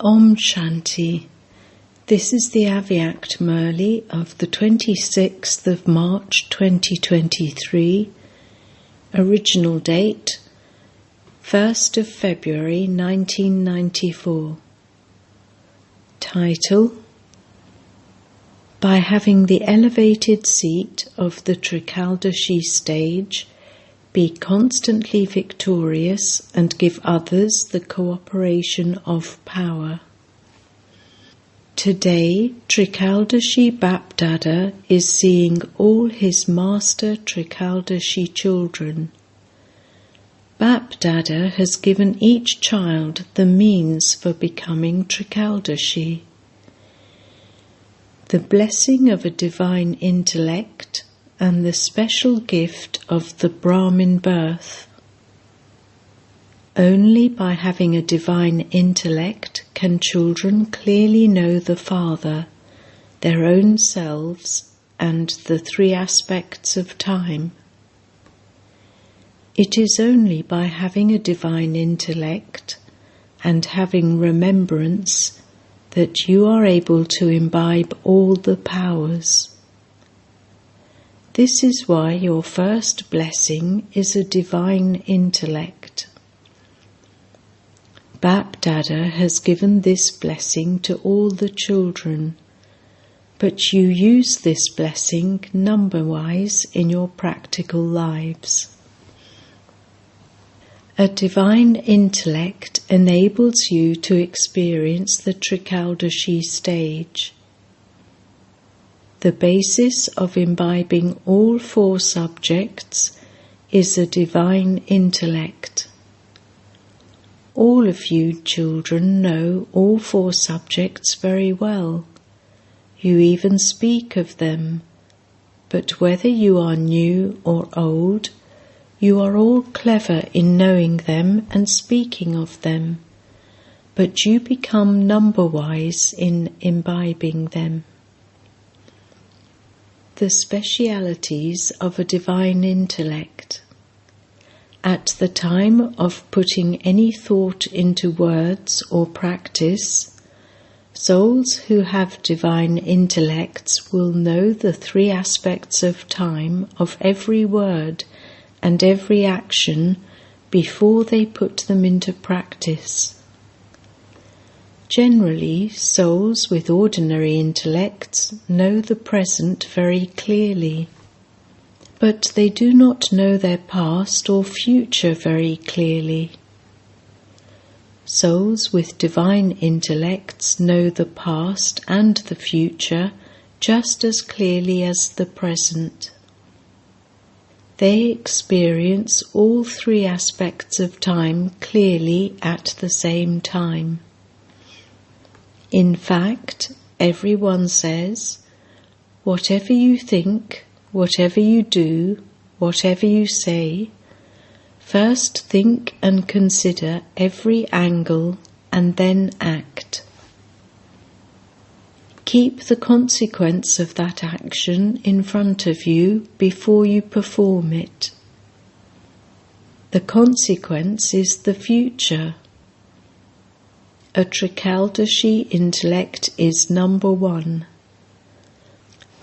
Om Shanti. This is the Avyact Murli of the 26th of March 2023. Original date 1st of February 1994. Title: By having the elevated seat of the Trikaldashi stage, be constantly victorious and give others the cooperation of power. Today, Trikaldashi Bapdada is seeing all his master Trikaldashi children. Bapdada has given each child the means for becoming Trikaldashi. The blessing of a divine intellect and the special gift of the Brahmin birth. Only by having a divine intellect can children clearly know the Father, their own selves, and the three aspects of time. It is only by having a divine intellect and having remembrance that you are able to imbibe all the powers. This is why your first blessing is a divine intellect. Bapdada has given this blessing to all the children, but you use this blessing number-wise in your practical lives. A divine intellect enables you to experience the Trikaldashi stage. The basis of imbibing all four subjects is a divine intellect. All of you children know all four subjects very well. You even speak of them, but whether you are new or old, you are all clever in knowing them and speaking of them, but you become number-wise in imbibing them. The specialities of a divine intellect. At the time of putting any thought into words or practice, souls who have divine intellects will know the three aspects of time of every word and every action before they put them into practice. Generally, souls with ordinary intellects know the present very clearly, but they do not know their past or future very clearly. Souls with divine intellects know the past and the future just as clearly as the present. They experience all three aspects of time clearly at the same time. In fact, everyone says, whatever you think, whatever you do, whatever you say, first think and consider every angle and then act. Keep the consequence of that action in front of you before you perform it. The consequence is the future. A Trikaldashi intellect is number one.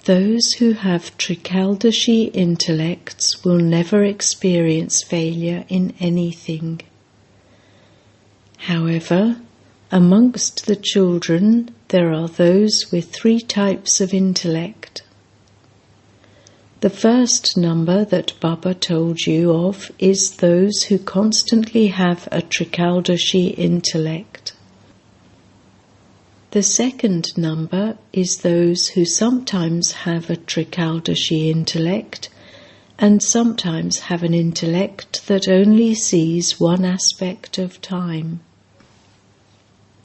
Those who have Trikaldashi intellects will never experience failure in anything. However, amongst the children there are those with three types of intellect. The first number that Baba told you of is those who constantly have a Trikaldashi intellect. The second number is those who sometimes have a Trikaldashi intellect and sometimes have an intellect that only sees one aspect of time.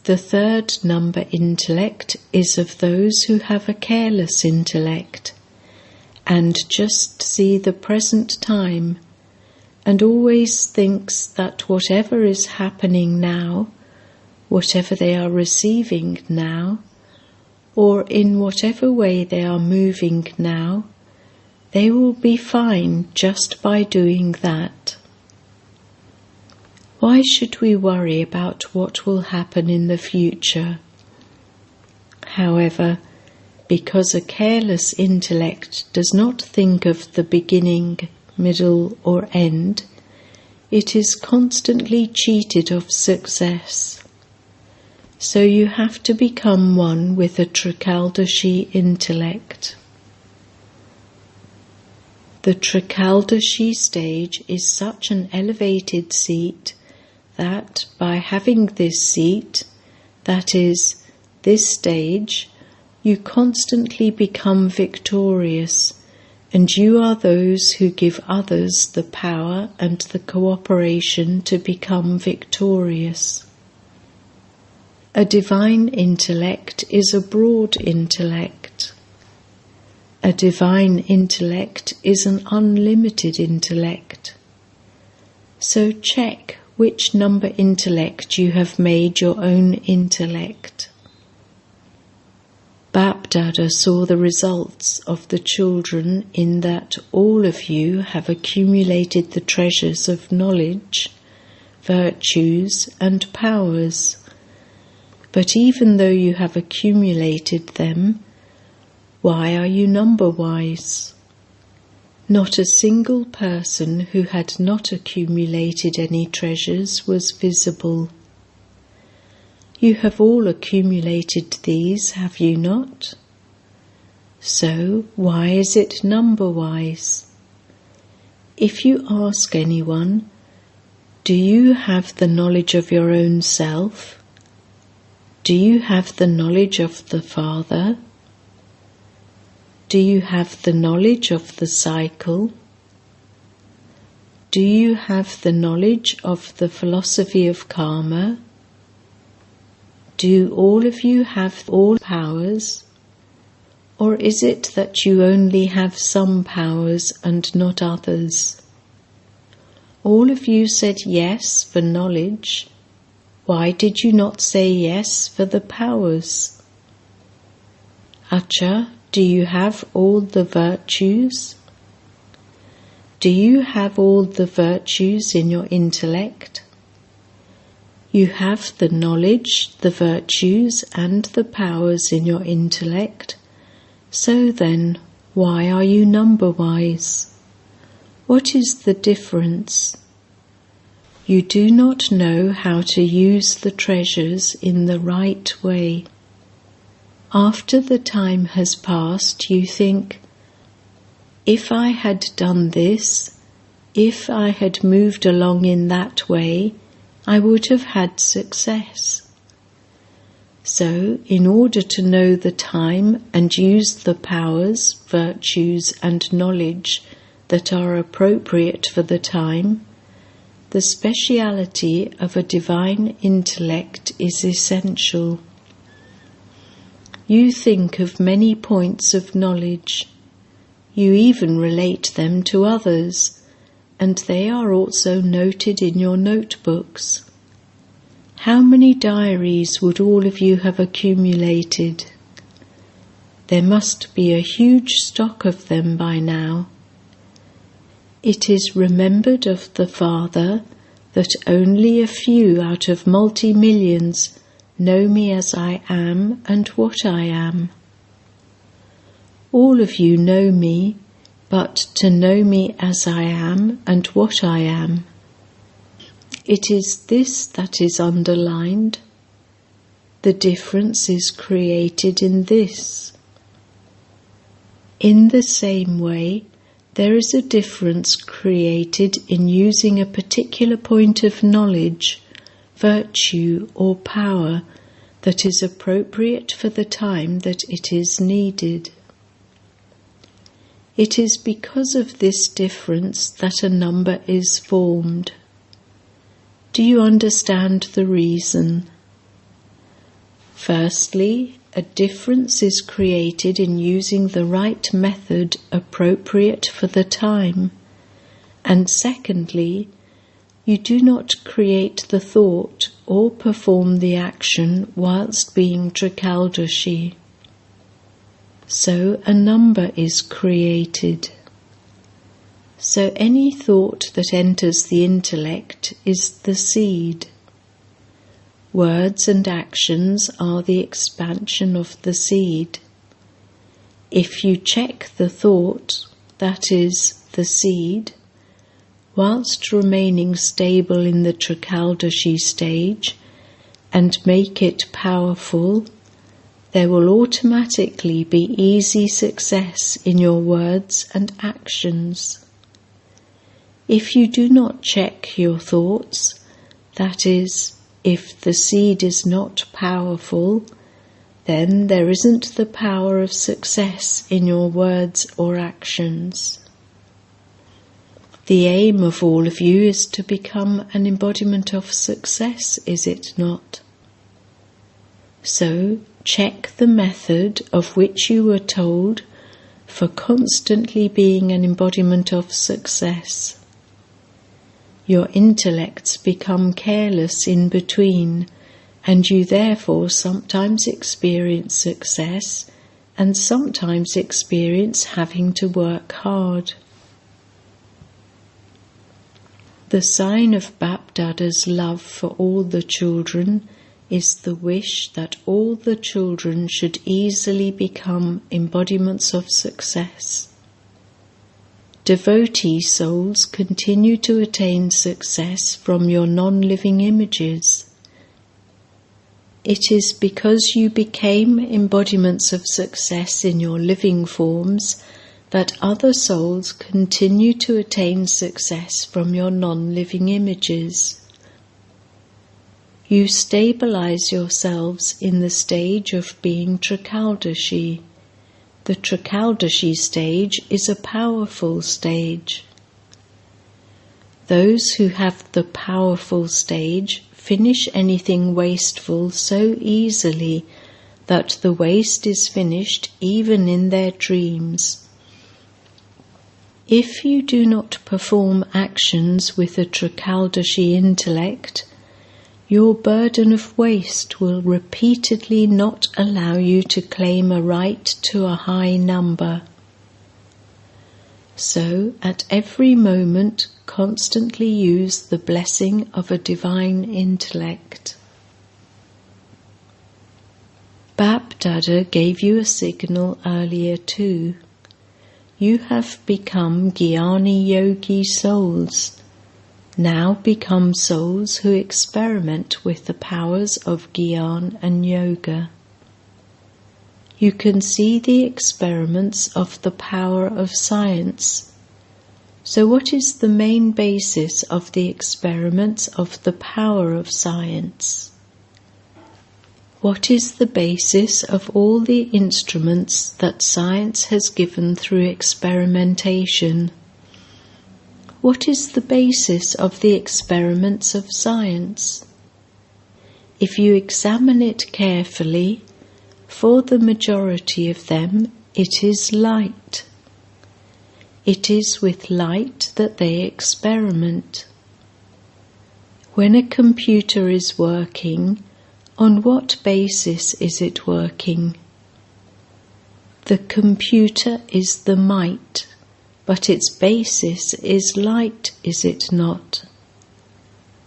The third number intellect is of those who have a careless intellect and just see the present time and always thinks that whatever is happening now, whatever they are receiving now, or in whatever way they are moving now, they will be fine just by doing that. Why should we worry about what will happen in the future? However, because a careless intellect does not think of the beginning, middle, or end, it is constantly cheated of success. So you have to become one with a Trikaldashi intellect. The Trikaldashi stage is such an elevated seat that by having this seat, that is, this stage, you constantly become victorious, and you are those who give others the power and the cooperation to become victorious. A divine intellect is a broad intellect. A divine intellect is an unlimited intellect. So check which number intellect you have made your own intellect. Bapdada saw the results of the children in that all of you have accumulated the treasures of knowledge, virtues, and powers. But even though you have accumulated them, why are you number-wise? Not a single person who had not accumulated any treasures was visible. You have all accumulated these, have you not? So why is it number-wise? If you ask anyone, do you have the knowledge of your own self? Do you have the knowledge of the Father? Do you have the knowledge of the cycle? Do you have the knowledge of the philosophy of karma? Do all of you have all powers? Or is it that you only have some powers and not others? All of you said yes for knowledge. Why did you not say yes for the powers? Acha, do you have all the virtues? Do you have all the virtues in your intellect? You have the knowledge, the virtues, and the powers in your intellect. So then, why are you number-wise? What is the difference? You do not know how to use the treasures in the right way. After the time has passed, you think, if I had done this, if I had moved along in that way, I would have had success. So, in order to know the time and use the powers, virtues, and knowledge that are appropriate for the time, the speciality of a divine intellect is essential. You think of many points of knowledge. You even relate them to others, and they are also noted in your notebooks. How many diaries would all of you have accumulated? There must be a huge stock of them by now. It is remembered of the Father that only a few out of multi-millions know me as I am and what I am. All of you know me, but to know me as I am and what I am. It is this that is underlined. The difference is created in this. In the same way, there is a difference created in using a particular point of knowledge, virtue, or power that is appropriate for the time that it is needed. It is because of this difference that a number is formed. Do you understand the reason? Firstly, a difference is created in using the right method appropriate for the time, and secondly, you do not create the thought or perform the action whilst being Trikaldashi. So a number is created. So any thought that enters the intellect is the seed. Words and actions are the expansion of the seed. If you check the thought, that is, the seed, whilst remaining stable in the Trikaldashi stage, and make it powerful, there will automatically be easy success in your words and actions. If you do not check your thoughts, that is, if the seed is not powerful, then there isn't the power of success in your words or actions. The aim of all of you is to become an embodiment of success, is it not? So, check the method of which you were told for constantly being an embodiment of success. Your intellects become careless in between, and you therefore sometimes experience success and sometimes experience having to work hard. The sign of Bapdada's love for all the children is the wish that all the children should easily become embodiments of success. Devotee souls continue to attain success from your non-living images. It is because you became embodiments of success in your living forms that other souls continue to attain success from your non-living images. You stabilize yourselves in the stage of being Trikaldashi. The Trikaldashi stage is a powerful stage. Those who have the powerful stage finish anything wasteful so easily that the waste is finished even in their dreams. If you do not perform actions with a Trikaldashi intellect, your burden of waste will repeatedly not allow you to claim a right to a high number. So, at every moment, constantly use the blessing of a divine intellect. Bapdada gave you a signal earlier too. You have become Jnani Yogi souls. Now become souls who experiment with the powers of Gyan and Yoga. You can see the experiments of the power of science. So what is the main basis of the experiments of the power of science? What is the basis of all the instruments that science has given through experimentation? What is the basis of the experiments of science? If you examine it carefully, for the majority of them, it is light. It is with light that they experiment. When a computer is working, on what basis is it working? The computer is the might, but its basis is light, is it not?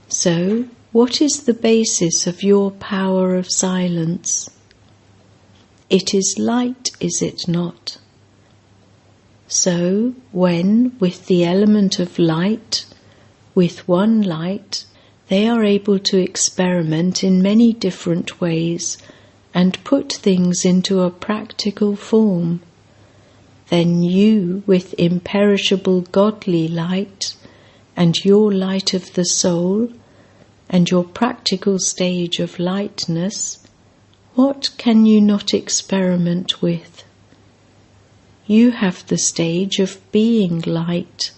So, what is the basis of your power of silence? It is light, is it not? So, when, with the element of light, with one light, they are able to experiment in many different ways and put things into a practical form, then you, with imperishable godly light, and your light of the soul, and your practical stage of lightness, what can you not experiment with? You have the stage of being light,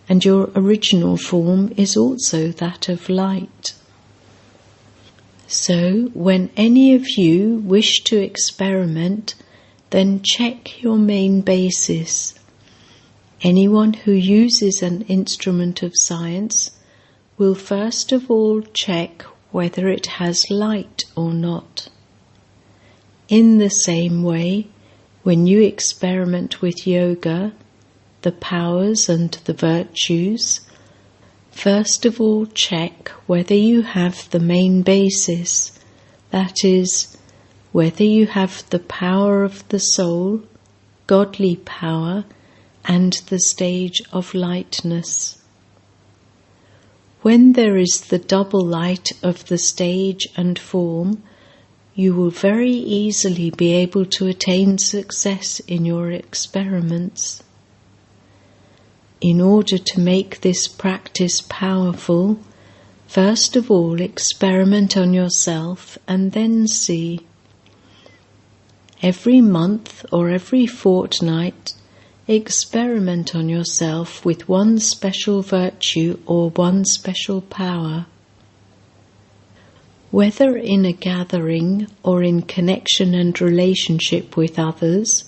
and your original form is also that of light. So, when any of you wish to experiment, then check your main basis. Anyone who uses an instrument of science will first of all check whether it has light or not. In the same way, when you experiment with yoga, the powers and the virtues, first of all check whether you have the main basis, that is, whether you have the power of the soul, godly power, and the stage of lightness. When there is the double light of the stage and form, you will very easily be able to attain success in your experiments. In order to make this practice powerful, first of all experiment on yourself and then see. Every month or every fortnight, experiment on yourself with one special virtue or one special power. Whether in a gathering or in connection and relationship with others,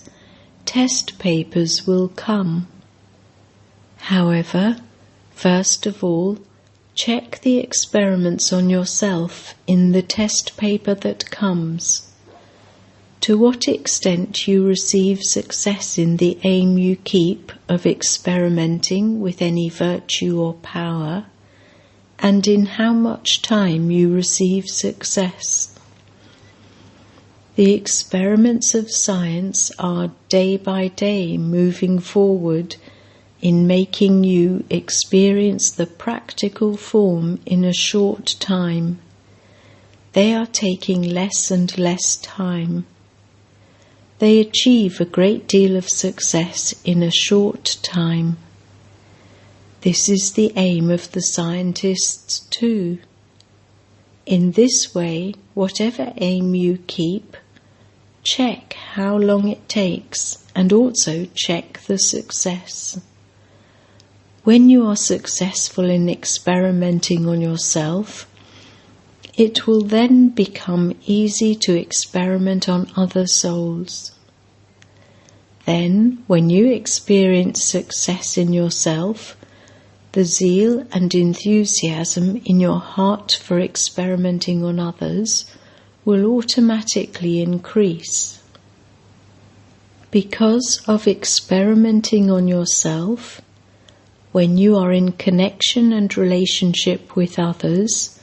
test papers will come. However, first of all, check the experiments on yourself in the test paper that comes. To what extent you receive success in the aim you keep of experimenting with any virtue or power, and in how much time you receive success. The experiments of science are day by day moving forward in making you experience the practical form in a short time. They are taking less and less time. They achieve a great deal of success in a short time. This is the aim of the scientists too. In this way, whatever aim you keep, check how long it takes and also check the success. When you are successful in experimenting on yourself, it will then become easy to experiment on other souls. Then, when you experience success in yourself, the zeal and enthusiasm in your heart for experimenting on others will automatically increase. Because of experimenting on yourself, when you are in connection and relationship with others,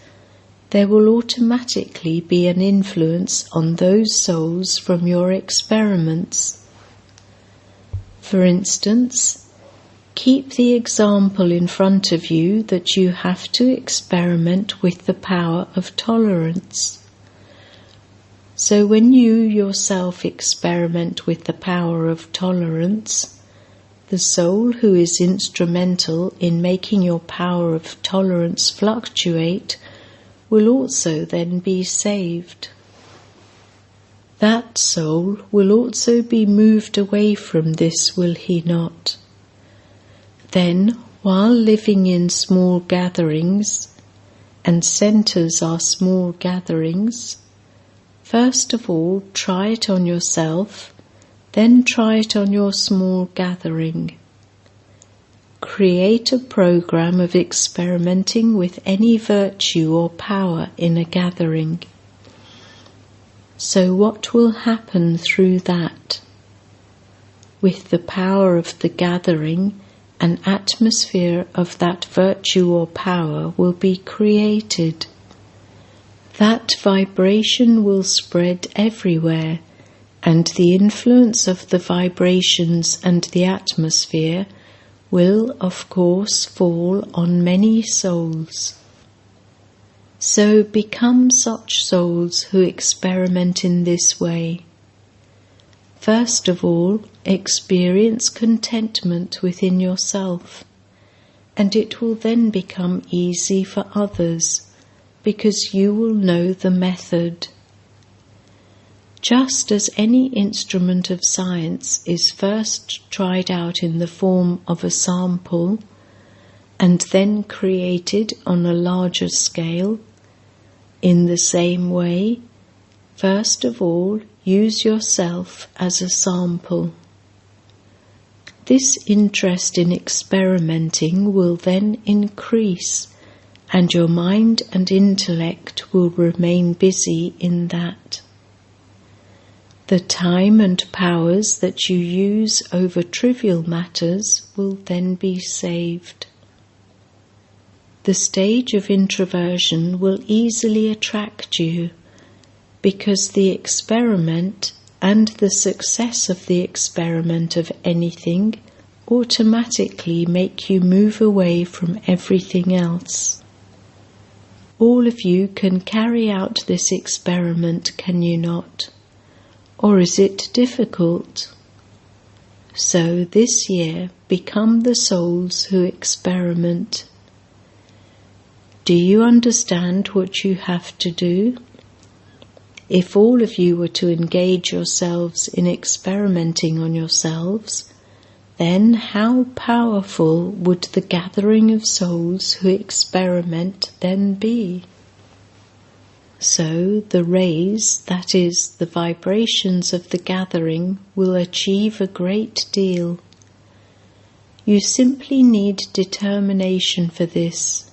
there will automatically be an influence on those souls from your experiments. For instance, keep the example in front of you that you have to experiment with the power of tolerance. So when you yourself experiment with the power of tolerance, the soul who is instrumental in making your power of tolerance fluctuate will also then be saved. That soul will also be moved away from this, will he not? Then, while living in small gatherings, and centres are small gatherings, first of all try it on yourself, then try it on your small gathering. Create a program of experimenting with any virtue or power in a gathering. So what will happen through that? With the power of the gathering, an atmosphere of that virtue or power will be created. That vibration will spread everywhere, and the influence of the vibrations and the atmosphere will, of course, fall on many souls. So become such souls who experiment in this way. First of all, experience contentment within yourself, and it will then become easy for others, because you will know the method. Just as any instrument of science is first tried out in the form of a sample, and then created on a larger scale, in the same way, first of all, use yourself as a sample. This interest in experimenting will then increase, and your mind and intellect will remain busy in that. The time and powers that you use over trivial matters will then be saved. The stage of introversion will easily attract you because the experiment and the success of the experiment of anything automatically make you move away from everything else. All of you can carry out this experiment, can you not? Or is it difficult? So this year, become the souls who experiment. Do you understand what you have to do? If all of you were to engage yourselves in experimenting on yourselves, then how powerful would the gathering of souls who experiment then be? So the rays, that is, the vibrations of the gathering, will achieve a great deal. You simply need determination for this.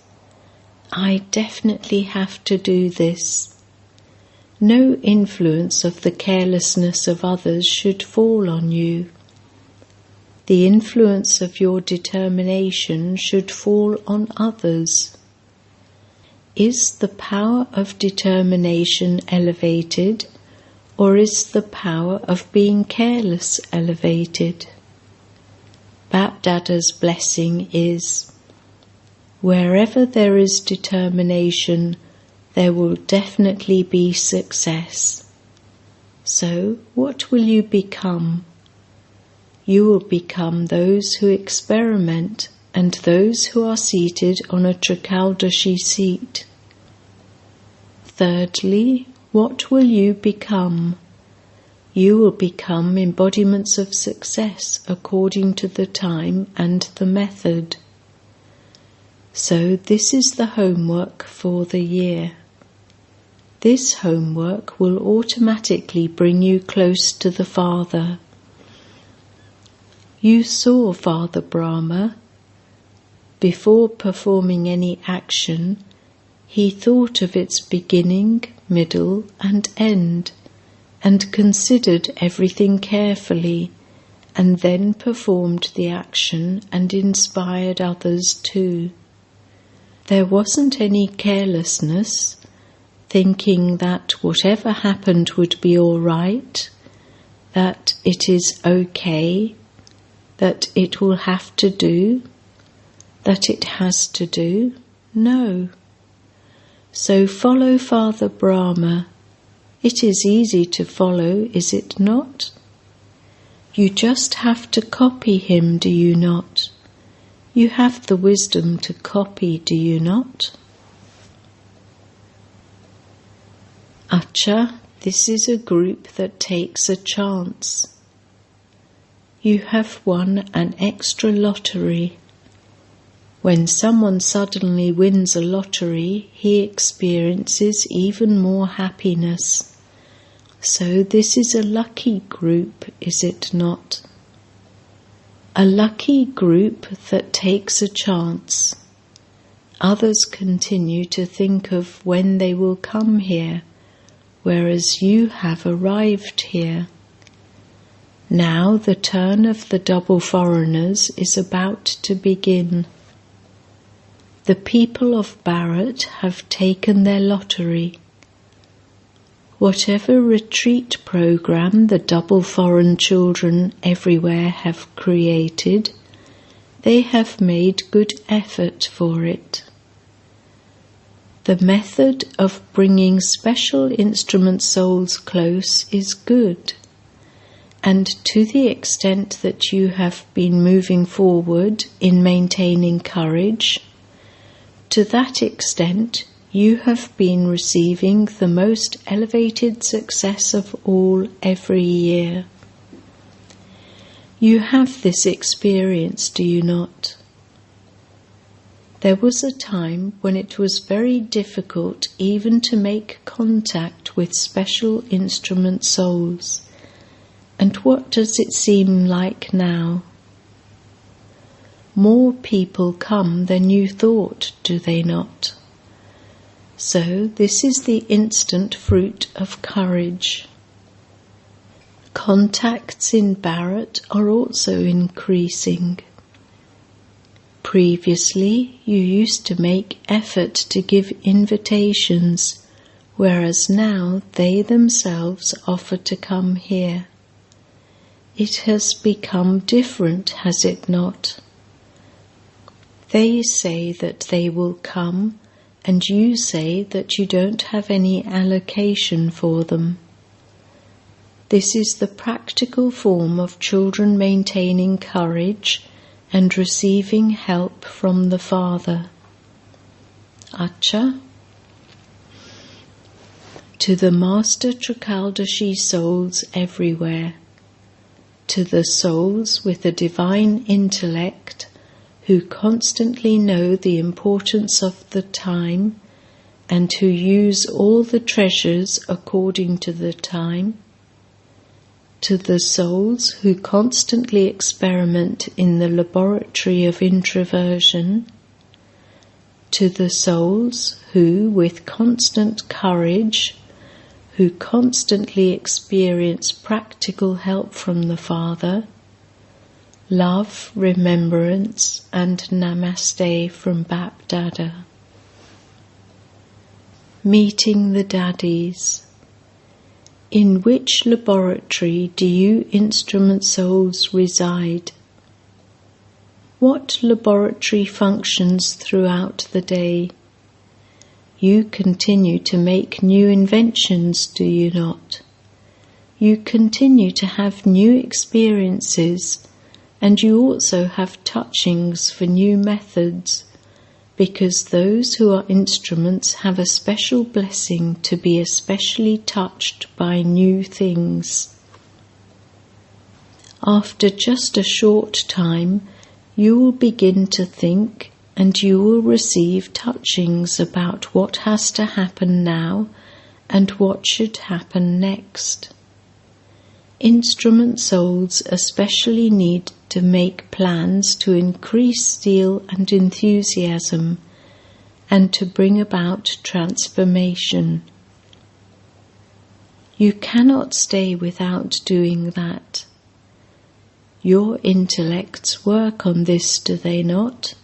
I definitely have to do this. No influence of the carelessness of others should fall on you. The influence of your determination should fall on others. Is the power of determination elevated, or is the power of being careless elevated? Bapdada's blessing is, wherever there is determination, there will definitely be success. So, what will you become? You will become those who experiment and those who are seated on a Trikaldashi seat. Thirdly, what will you become? You will become embodiments of success according to the time and the method. So this is the homework for the year. This homework will automatically bring you close to the Father. You saw Father Brahma. Before performing any action, he thought of its beginning, middle, and end, and considered everything carefully, and then performed the action and inspired others too. There wasn't any carelessness, thinking that whatever happened would be all right, that it is okay, that it will have to do, that it has to do. No. So follow Father Brahma. It is easy to follow, is it not? You just have to copy him, do you not? You have the wisdom to copy, do you not? Acha, this is a group that takes a chance. You have won an extra lottery. When someone suddenly wins a lottery, he experiences even more happiness. So this is a lucky group, is it not? A lucky group that takes a chance. Others continue to think of when they will come here, whereas you have arrived here. Now the turn of the double foreigners is about to begin. The people of Bharat have taken their lottery. Whatever retreat program the double foreign children everywhere have created, they have made good effort for it. The method of bringing special instrument souls close is good, and to the extent that you have been moving forward in maintaining courage, to that extent you have been receiving the most elevated success of all every year. You have this experience, do you not? There was a time when it was very difficult even to make contact with special instrument souls. And what does it seem like now? More people come than you thought, do they not? So this is the instant fruit of courage. Contacts in Bharat are also increasing. Previously, you used to make effort to give invitations, whereas now they themselves offer to come here. It has become different, has it not? They say that they will come, and you say that you don't have any allocation for them. This is the practical form of children maintaining courage and receiving help from the Father. Acha. To the Master Trikaldashi souls everywhere, to the souls with a divine intellect who constantly know the importance of the time and who use all the treasures according to the time, to the souls who constantly experiment in the laboratory of introversion, to the souls who, with constant courage, who constantly experience practical help from the Father, love, remembrance, and namaste from Bap Dada. Meeting the Daddies. In which laboratory do you instrument souls reside? What laboratory functions throughout the day? You continue to make new inventions, do you not? You continue to have new experiences, and you also have touchings for new methods, because those who are instruments have a special blessing to be especially touched by new things. After just a short time, you will begin to think, and you will receive touchings about what has to happen now and what should happen next. Instrument souls especially need to make plans to increase zeal and enthusiasm and to bring about transformation. You cannot stay without doing that. Your intellects work on this, do they not?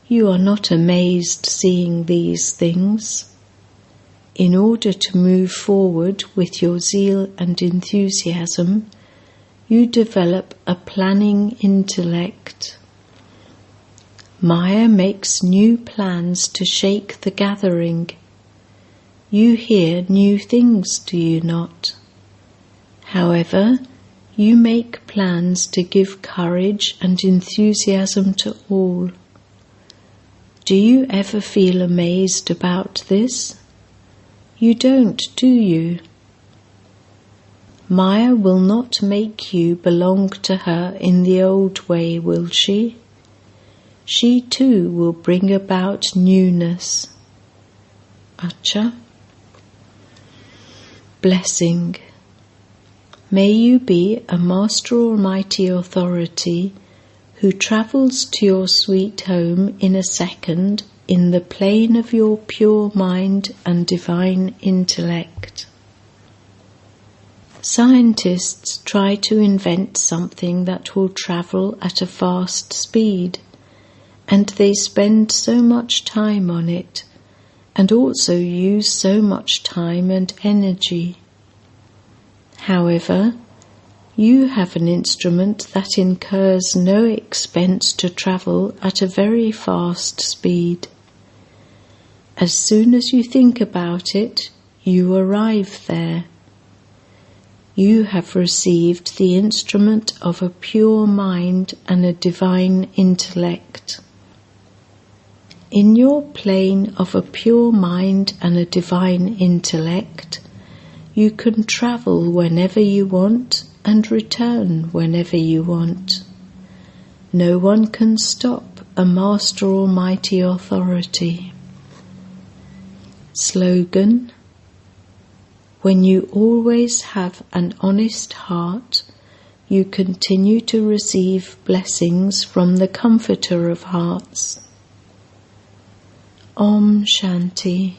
You are not amazed seeing these things. In order to move forward with your zeal and enthusiasm, you develop a planning intellect. Maya makes new plans to shake the gathering. You hear new things, do you not? However, you make plans to give courage and enthusiasm to all. Do you ever feel amazed about this? You don't, do you? Maya will not make you belong to her in the old way, will she? She too will bring about newness. Acha. Blessing. May you be a Master Almighty Authority who travels to your sweet home in a second in the plane of your pure mind and divine intellect. Scientists try to invent something that will travel at a fast speed, and they spend so much time on it, and also use so much time and energy. However, you have an instrument that incurs no expense to travel at a very fast speed. As soon as you think about it, you arrive there. You have received the instrument of a pure mind and a divine intellect. In your plane of a pure mind and a divine intellect, you can travel whenever you want and return whenever you want. No one can stop a Master Almighty Authority. Slogan: when you always have an honest heart, you continue to receive blessings from the Comforter of Hearts. Om Shanti.